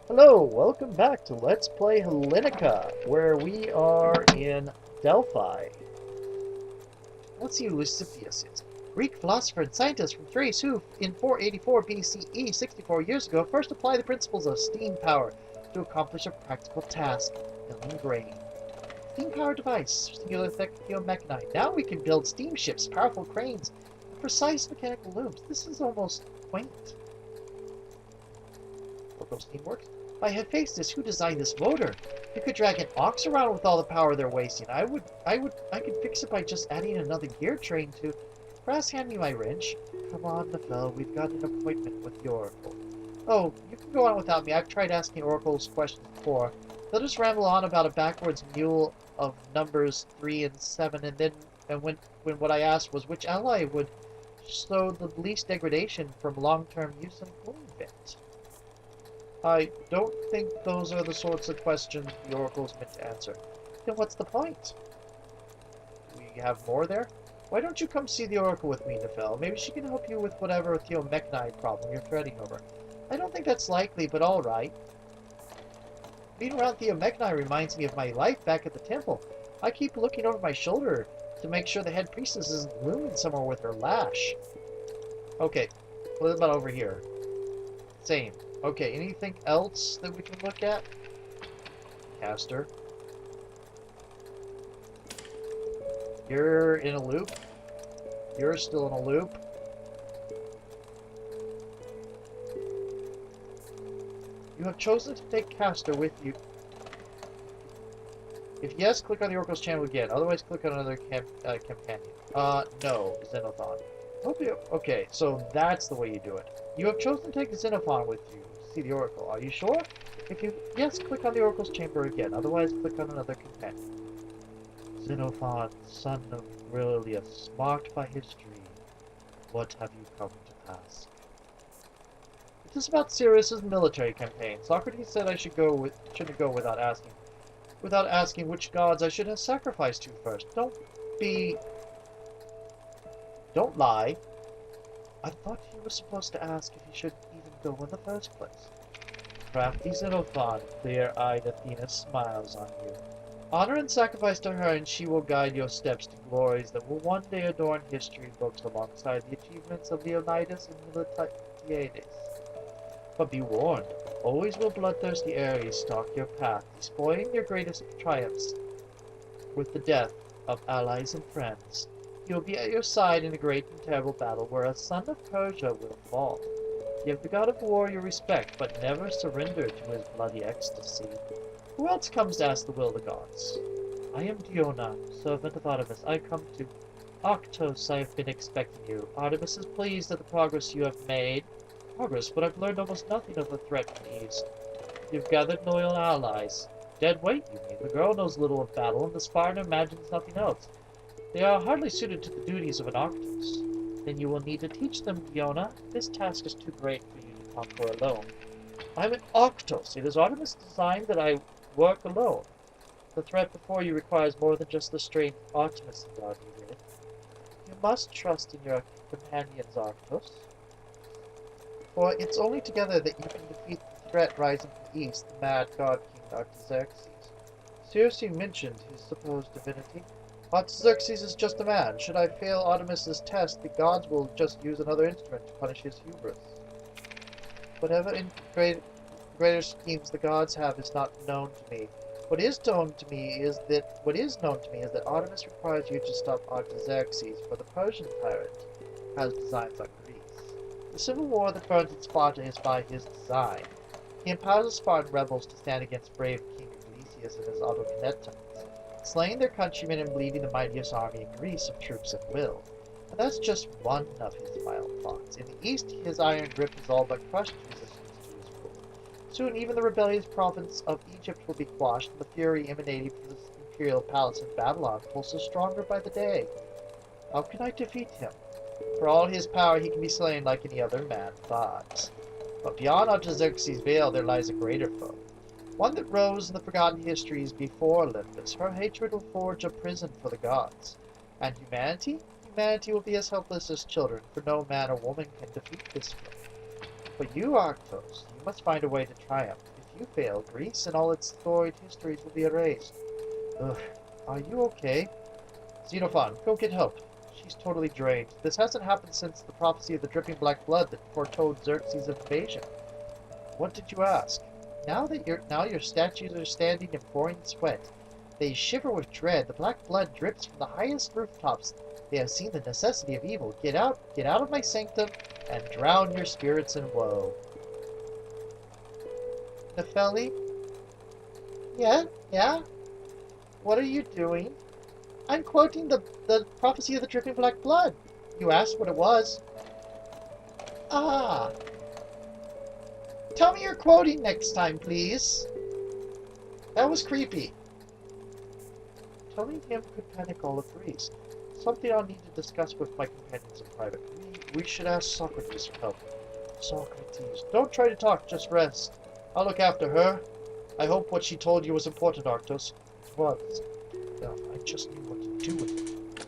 Hello, welcome back to Let's Play Hellenica, where we are in Delphi. Let's see who Sisyphus is. Greek philosopher and scientist from Thrace who, in 484 BCE, 64 years ago, first applied the principles of steam power to accomplish a practical task, building grain. Steam-powered device, singular theomechanite. Now we can build steamships, powerful cranes, and precise mechanical looms. This is almost quaint. Local steam works. By Hephaestus, who designed this motor? You could drag an ox around with all the power they're wasting. I could fix it by just adding another gear train to. Brass, hand me my wrench. Come on, Nephil, we've got an appointment with the Oracle. Oh, you can go on without me. I've tried asking Oracles questions before. They'll just ramble on about a backwards mule of numbers 3 and 7, and when what I asked was which ally would show the least degradation from long-term use in a cooling vent. I don't think those are the sorts of questions the Oracle's meant to answer. Then what's the point? We have more there? Why don't you come see the Oracle with me, Nephil? Maybe she can help you with whatever theomechanite problem you're fretting over. I don't think that's likely, but alright. Being around theomechanite reminds me of my life back at the temple. I keep looking over my shoulder to make sure the head priestess isn't looming somewhere with her lash. Okay, what about over here? Same. Okay, anything else that we can look at? Caster. You're in a loop. You're still in a loop. You have chosen to take Caster with you. If yes, click on the Oracle's channel again. Otherwise, click on another companion. No, Xenophon. Okay, so that's the way you do it. You have chosen to take Xenophon with you to see the Oracle. Are you sure? If you yes, click on the Oracle's chamber again. Otherwise, click on another companion. Xenophon, son of Aurelius, marked by history, what have you come to ask? It is about Sirius's military campaign. Socrates said I shouldn't go without asking which gods I should have sacrificed to first. Don't lie. I thought you were supposed to ask if you should even go in the first place. Crafty Xenophon, clear-eyed Athena smiles on you. Honor and sacrifice to her, and she will guide your steps to glories that will one day adorn history books alongside the achievements of Leonidas and Miltiades. But be warned, always will bloodthirsty Ares stalk your path, despoiling your greatest triumphs with the death of allies and friends. He will be at your side in a great and terrible battle where a son of Persia will fall. Give the god of war your respect, but never surrender to his bloody ecstasy. Who else comes to ask the will of the gods? I am Diona, servant of Artemis. I come to Arctos. I have been expecting you. Artemis is pleased at the progress you have made. Progress, but I've learned almost nothing of the threat from the east. You've gathered loyal allies. Dead weight, you mean. The girl knows little of battle, and the Spartan imagines nothing else. They are hardly suited to the duties of an Arctos. Then you will need to teach them, Diona. This task is too great for you to conquer alone. I'm an Arctos. It is Artemis' design that I work alone. The threat before you requires more than just the strength Artemis endowed you with. You must trust in your companions, Arctos. For it's only together that you can defeat the threat rising from the east, the mad god king Artaxerxes. Circe mentioned his supposed divinity. Artaxerxes is just a man. Should I fail Artemis' test, the gods will just use another instrument to punish his hubris. Whatever greater schemes the gods have is not known to me. What is known to me is that Artemis requires you to stop Artaxerxes, for the Persian tyrant has designs on Greece. The civil war that burns in Sparta is by his design. He empowers the Spartan rebels to stand against brave King Aglesias and his autoconetons, slaying their countrymen and bleeding the mightiest army in Greece of troops and will. And that's just one of his violent plots. In the east, his iron grip has all but crushed resistance to his rule. Soon even the rebellious province of Egypt will be quashed, and the fury emanating from the imperial palace in Babylon pulses stronger by the day. How can I defeat him? For all his power, he can be slain like any other man, but beyond Artaxerxes' veil there lies a greater foe. One that rose in the forgotten histories before Olympus. Her hatred will forge a prison for the gods. And humanity? Humanity will be as helpless as children, for no man or woman can defeat this foe. But you, Arctos, you must find a way to triumph. you fail, Greece and all its storied histories will be erased. Ugh. Are you okay? Xenophon, go get help. She's totally drained. This hasn't happened since the prophecy of the dripping black blood that foretold Xerxes' invasion. What did you ask? Now your statues are standing in pouring sweat. They shiver with dread. The black blood drips from the highest rooftops. They have seen the necessity of evil. Get out of my sanctum, and drown your spirits in woe. Nepheli? Yeah? What are you doing? I'm quoting the prophecy of the dripping black blood. You asked what it was. Ah. Tell me you're quoting next time, please. That was creepy. Telling him could panic all of Greece. Something I'll need to discuss with my companions in private. We should ask Socrates for help. Socrates, don't try to talk, just rest. I'll look after her. I hope what she told you was important, Arctos. It was. Well, I just knew what to do with it.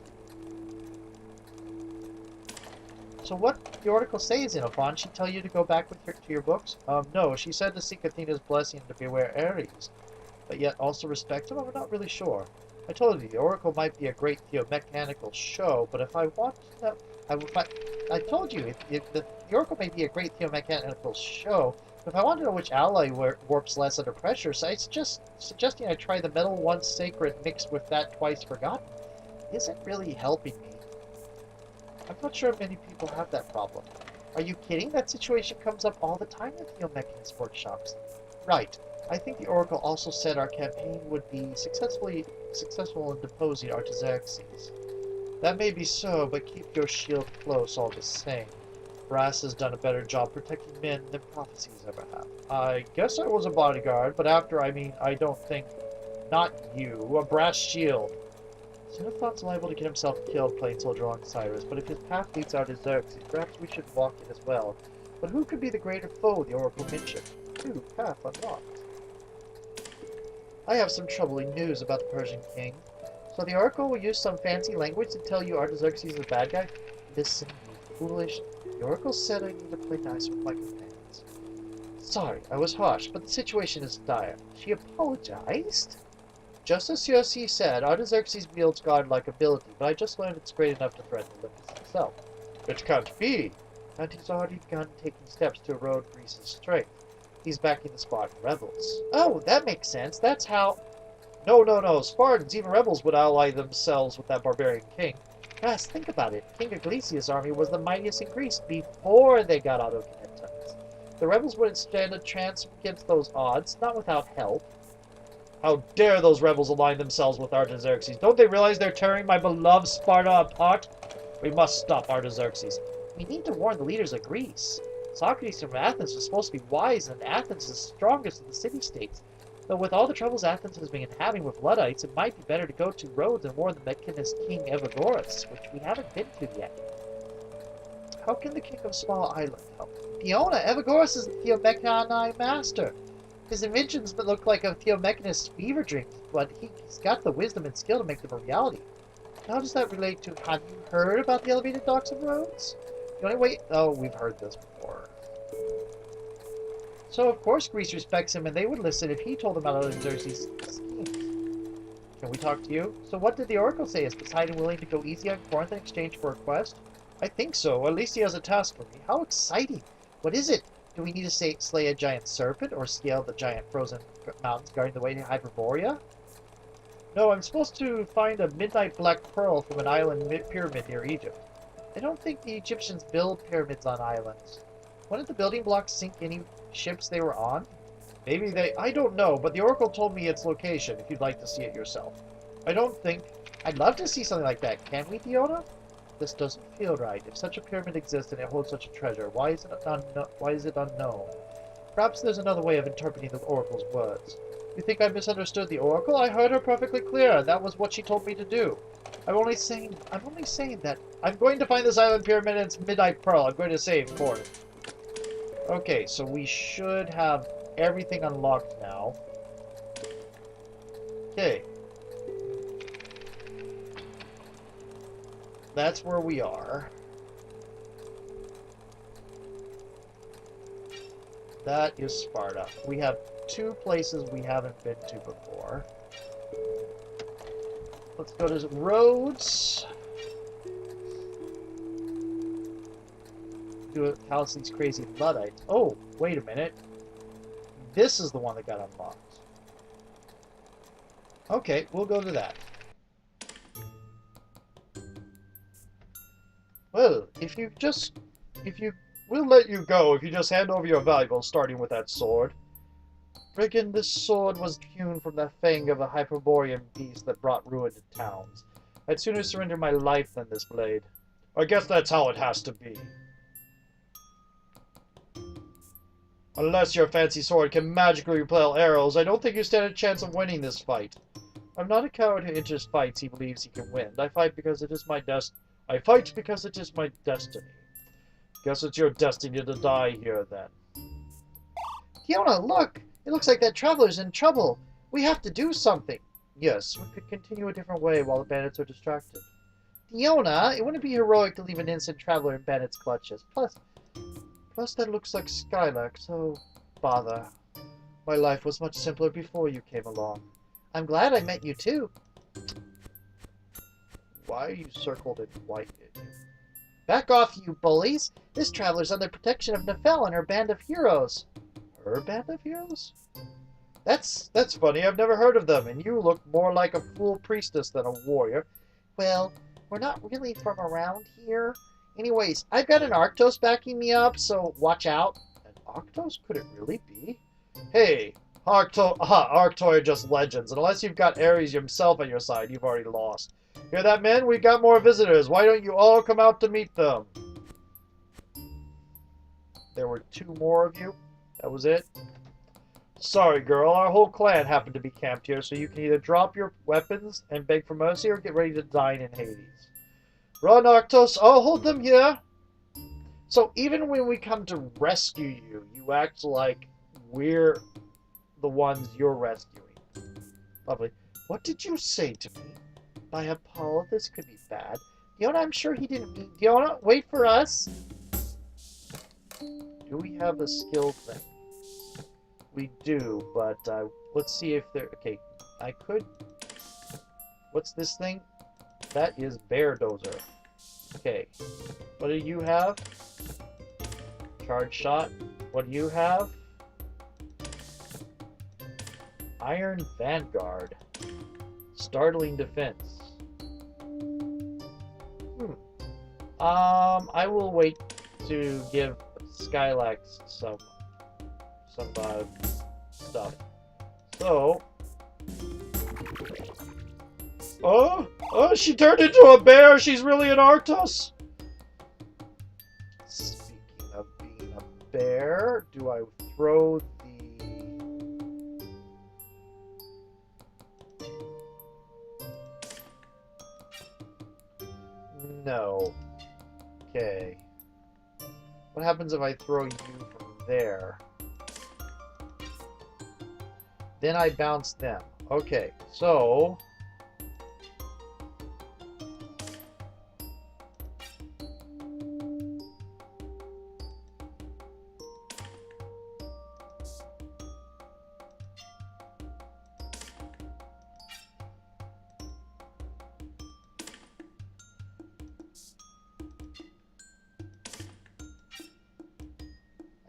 So what did the oracle say, Xenophon? She tell you to go back with her to your books? No, she said to seek Athena's blessing and to beware Ares, but yet also respect him? I'm not really sure. I told you, the oracle might be a great theomechanical show, but if I want to know... I told you, the oracle may be a great theomechanical show, but if I want to know which ally warps less under pressure, so I suggesting I try the metal once sacred mixed with that twice forgotten isn't really helping me. I'm not sure many people have that problem. Are you kidding? That situation comes up all the time in theomechanist workshops. Right. I think the oracle also said our campaign would be successful in deposing Artaxerxes. That may be so, but keep your shield close all the same. Brass has done a better job protecting men than prophecies ever have. I guess I was a bodyguard, but I don't think... Not you. A brass shield. Xenophon's liable to get himself killed playing soldier along Cyrus, but if his path leads out to Xerxes, perhaps we should walk it as well. But who could be the greater foe the oracle mentioned? Ooh, path unlocked. I have some troubling news about the Persian king. So the oracle will use some fancy language to tell you Artaxerxes is a bad guy? Listen, you foolish. The oracle said I need to play nice with my companions. Sorry, I was harsh, but the situation is dire. She apologized? Just as Circe said, Artaxerxes wields godlike ability, but I just learned it's great enough to threaten Olympus himself. It can't be! And he's already begun taking steps to erode Greece's strength. He's backing the Spartan rebels. Oh, that makes sense. That's how... No. Spartans, even rebels, would ally themselves with that barbarian king. Yes, think about it. King Aglesias' army was the mightiest in Greece before they got autocannons. The rebels wouldn't stand a chance against those odds, not without help. How dare those rebels align themselves with Artaxerxes? Don't they realize they're tearing my beloved Sparta apart? We must stop Artaxerxes. We need to warn the leaders of Greece. Socrates from Athens was supposed to be wise, and Athens is the strongest of the city-states. Though with all the troubles Athens has been having with Luddites, it might be better to go to Rhodes and warn the Mechanist king Evagoras, which we haven't been to yet. How can the king of Small Island help? Fiona, Evagoras is the Theomechani master. His inventions look like a Theomechanist fever dream, but he's got the wisdom and skill to make them a reality. How does that relate to, have you heard about the elevated docks of Rhodes? The only way... Oh, we've heard this before. So, of course, Greece respects him, and they would listen if he told them about Artaxerxes' schemes. Can we talk to you? So what did the oracle say? Is Poseidon willing to go easy on Corinth in exchange for a quest? I think so. At least he has a task for me. How exciting! What is it? Do we need to slay a giant serpent, or scale the giant frozen mountains guarding the way to Hyperborea? No, I'm supposed to find a midnight black pearl from an island pyramid near Egypt. I don't think the Egyptians build pyramids on islands. Wouldn't the building blocks sink any ships they were on? Maybe they... I don't know, but the oracle told me its location, if you'd like to see it yourself. I don't think... I'd love to see something like that. Can we, Fiona? This doesn't feel right. If such a pyramid exists and it holds such a treasure, why is it unknown? Perhaps there's another way of interpreting the oracle's words. You think I misunderstood the oracle? I heard her perfectly clear. That was what she told me to do. I'm only saying that I'm going to find this island pyramid and its midnight pearl. I'm going to save Corinth. Okay, so we should have everything unlocked now. Okay. That's where we are. That is Sparta. We have 2 places we haven't been to before. Let's go to Rhodes. Do it, house these crazy Luddites. Oh, wait a minute. This is the one that got unlocked. Okay, we'll go to that. Well, we'll let you go if you just hand over your valuables, starting with that sword. Friggin', this sword was hewn from the fang of a Hyperborean beast that brought ruin to towns. I'd sooner surrender my life than this blade. I guess that's how it has to be. Unless your fancy sword can magically repel arrows, I don't think you stand a chance of winning this fight. I'm not a coward who enters fights he believes he can win. I fight because it is my destiny. Guess it's your destiny to die here, then. Fiona, look! It looks like that traveler's in trouble. We have to do something. Yes, we could continue a different way while the bandits are distracted. Fiona, it wouldn't be heroic to leave an innocent traveler in bandits' clutches. Plus that looks like Skylark, so bother. My life was much simpler before you came along. I'm glad I met you too. Why are you circled in white? Back off, you bullies! This traveler's under protection of Nefel and her band of heroes. Her band of heroes? That's funny. I've never heard of them, and you look more like a fool priestess than a warrior. Well, we're not really from around here. Anyways, I've got an Arctos backing me up, so watch out. An Arctos? Could it really be? Hey, Arctoi are just legends, and unless you've got Ares himself at your side, you've already lost. Hear that, men? We've got more visitors. Why don't you all come out to meet them? There were 2 more of you? That was it? Sorry, girl. Our whole clan happened to be camped here, so you can either drop your weapons and beg for mercy or get ready to dine in Hades. Run, Arctos. I'll hold them here. So even when we come to rescue you, you act like we're the ones you're rescuing. Lovely. What did you say to me? By Apollo, this could be bad. Fiona, I'm sure he didn't mean... Fiona, wait for us. Do we have a skill thing? We do, but let's see if there... Okay, I could... What's this thing? That is Bear Dozer. Okay. What do you have? Charge shot. What do you have? Iron Vanguard. Startling defense. I will wait to give Skylax some stuff. So, oh, she turned into a bear. She's really an Arctos. Speaking of being a bear, do I throw the... No. Okay. What happens if I throw you from there? Then I bounce them. Okay, so...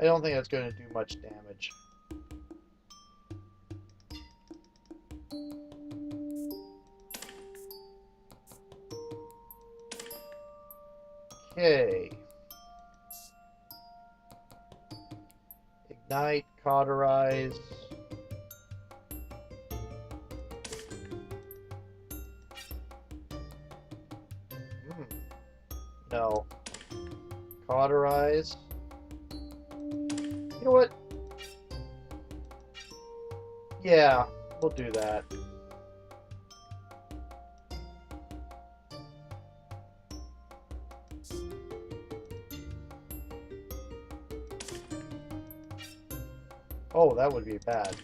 I don't think that's going to do much damage. Okay. Ignite, cauterize. No. Cauterize. You know what? Yeah, we'll do that. Oh, that would be bad.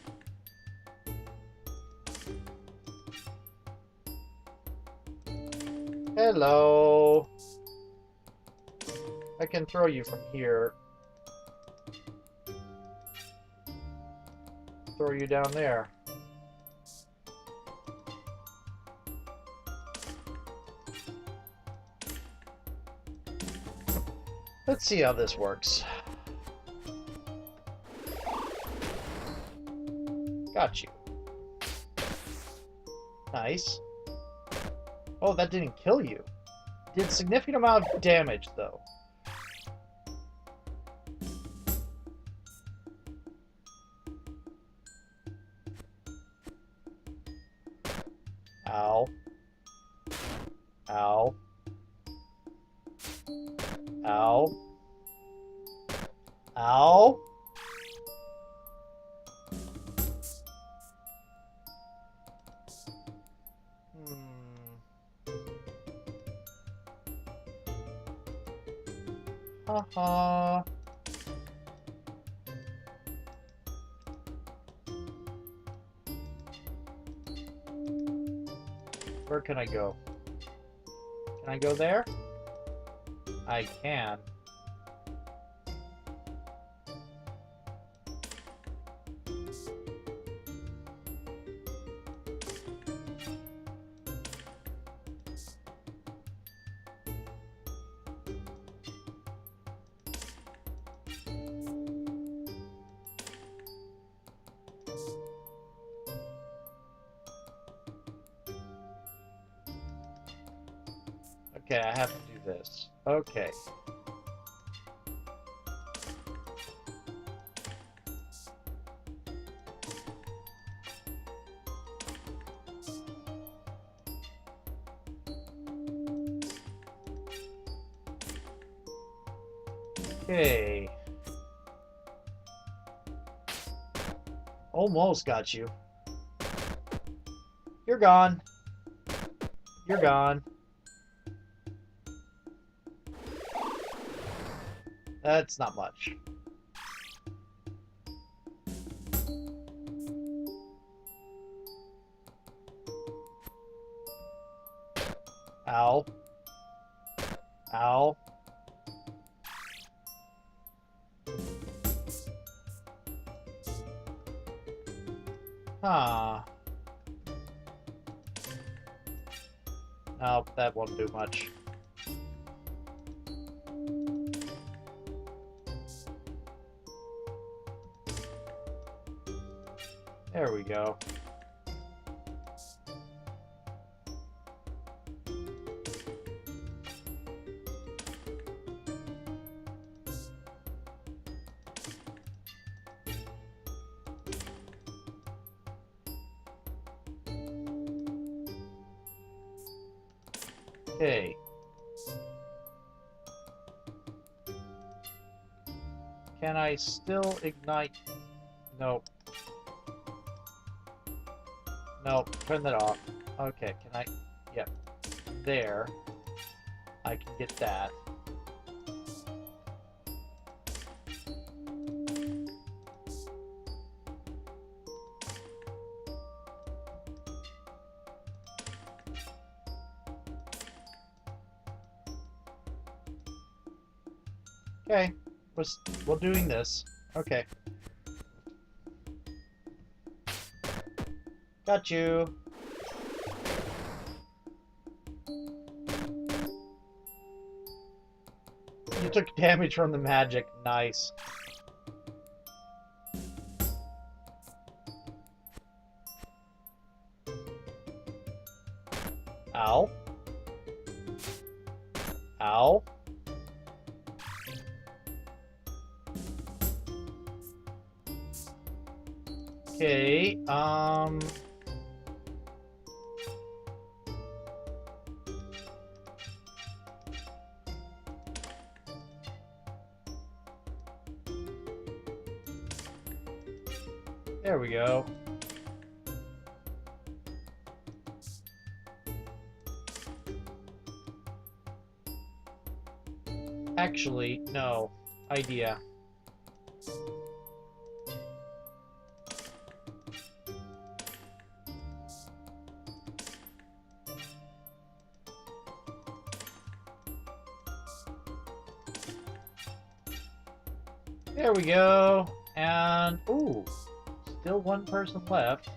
Hello. I can throw you from here. throw you down there. Let's see how this works. Got you. Nice. Oh, that didn't kill you. Did significant amount of damage, though. Ow. Ow. Ow. Ow. Haha. Where can I go? Can I go there? I can. Okay, I have to do this. Okay. Okay. Almost got you. You're gone. You're gone. That's not much. Ow. Ow. Huh. Nope, that won't do much. There we go. Okay. Can I still ignite? Nope. Nope, turn that off. Okay, can I? Yep. There. I can get that. Okay, we're doing this. Okay. Got you. You took damage from the magic. Nice. Ow. Ow. Okay, there we go. Actually, no. Idea. There we go. And, ooh, still one person left.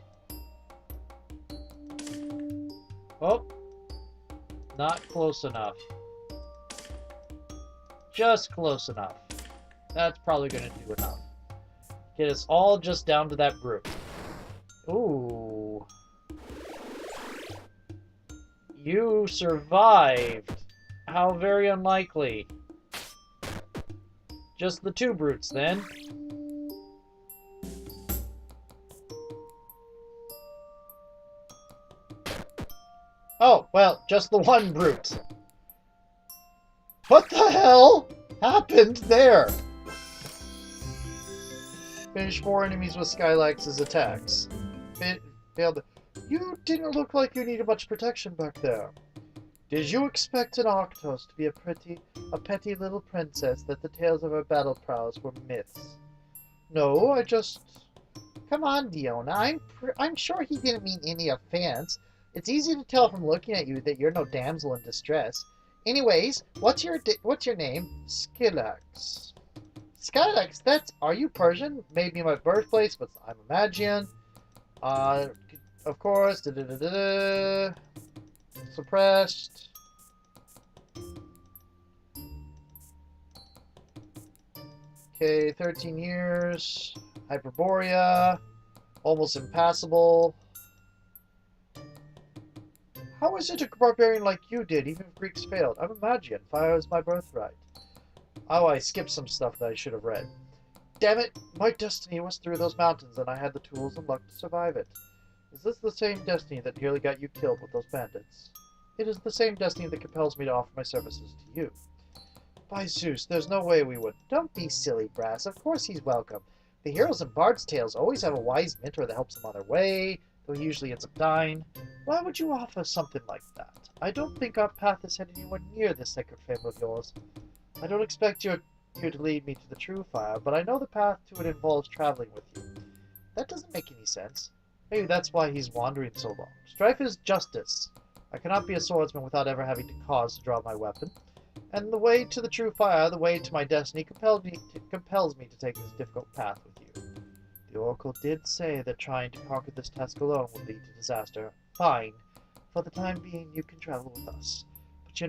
Oh, not close enough. Just close enough. That's probably going to do enough. Get us all just down to that group. Ooh. You survived. How very unlikely. Just the two brutes, then. Oh, well, just the one brute. What the hell happened there? Finish 4 enemies with Skylax's attacks. Failed. You didn't look like you needed much protection back there. Did you expect an Octos to be a petty little princess that the tales of her battle prowess were myths? No, I just... Come on, Diona. I'm sure he didn't mean any offense. It's easy to tell from looking at you that you're no damsel in distress. Anyways, what's your name? Skylax. Skylax, are you Persian? Maybe my birthplace, but I'm a Magian. Of course, suppressed. Okay, 13 years. Hyperborea. Almost impassable. How is it a barbarian like you did, even if Greeks failed? I'm a Magian. Fire is my birthright. Oh, I skipped some stuff that I should have read. Damn it! My destiny was through those mountains, and I had the tools and luck to survive it. Is this the same destiny that nearly got you killed with those bandits? It is the same destiny that compels me to offer my services to you. By Zeus, there's no way we would. Don't be silly, Brass. Of course he's welcome. The heroes in Bard's Tales always have a wise mentor that helps them on their way, though he usually ends up dying. Why would you offer something like that? I don't think our path has headed anywhere near this sacred fame of yours. I don't expect you to lead me to the true fire, but I know the path to it involves traveling with you. That doesn't make any sense. Maybe that's why he's wandering so long. Strife is justice. I cannot be a swordsman without ever having cause to draw my weapon. And the way to the true fire, the way to my destiny, compels me to take this difficult path with you. The Oracle did say that trying to conquer this task alone would lead to disaster. Fine. For the time being, you can travel with us. But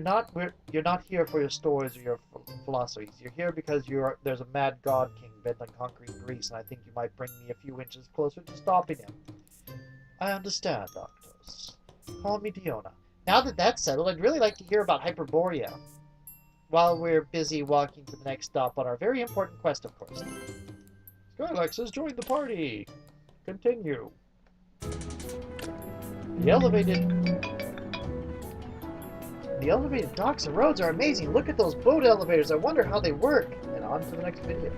you're not here for your stories or your philosophies. You're here because there's a mad god king bent on conquering Greece, and I think you might bring me a few inches closer to stopping him. I understand, Octos. Call me Diona. Now that that's settled, I'd really like to hear about Hyperborea. While we're busy walking to the next stop on our very important quest, of course. Skylax has joined the party! Continue. The elevated docks and roads are amazing. Look at those boat elevators. I wonder how they work. And on to the next video.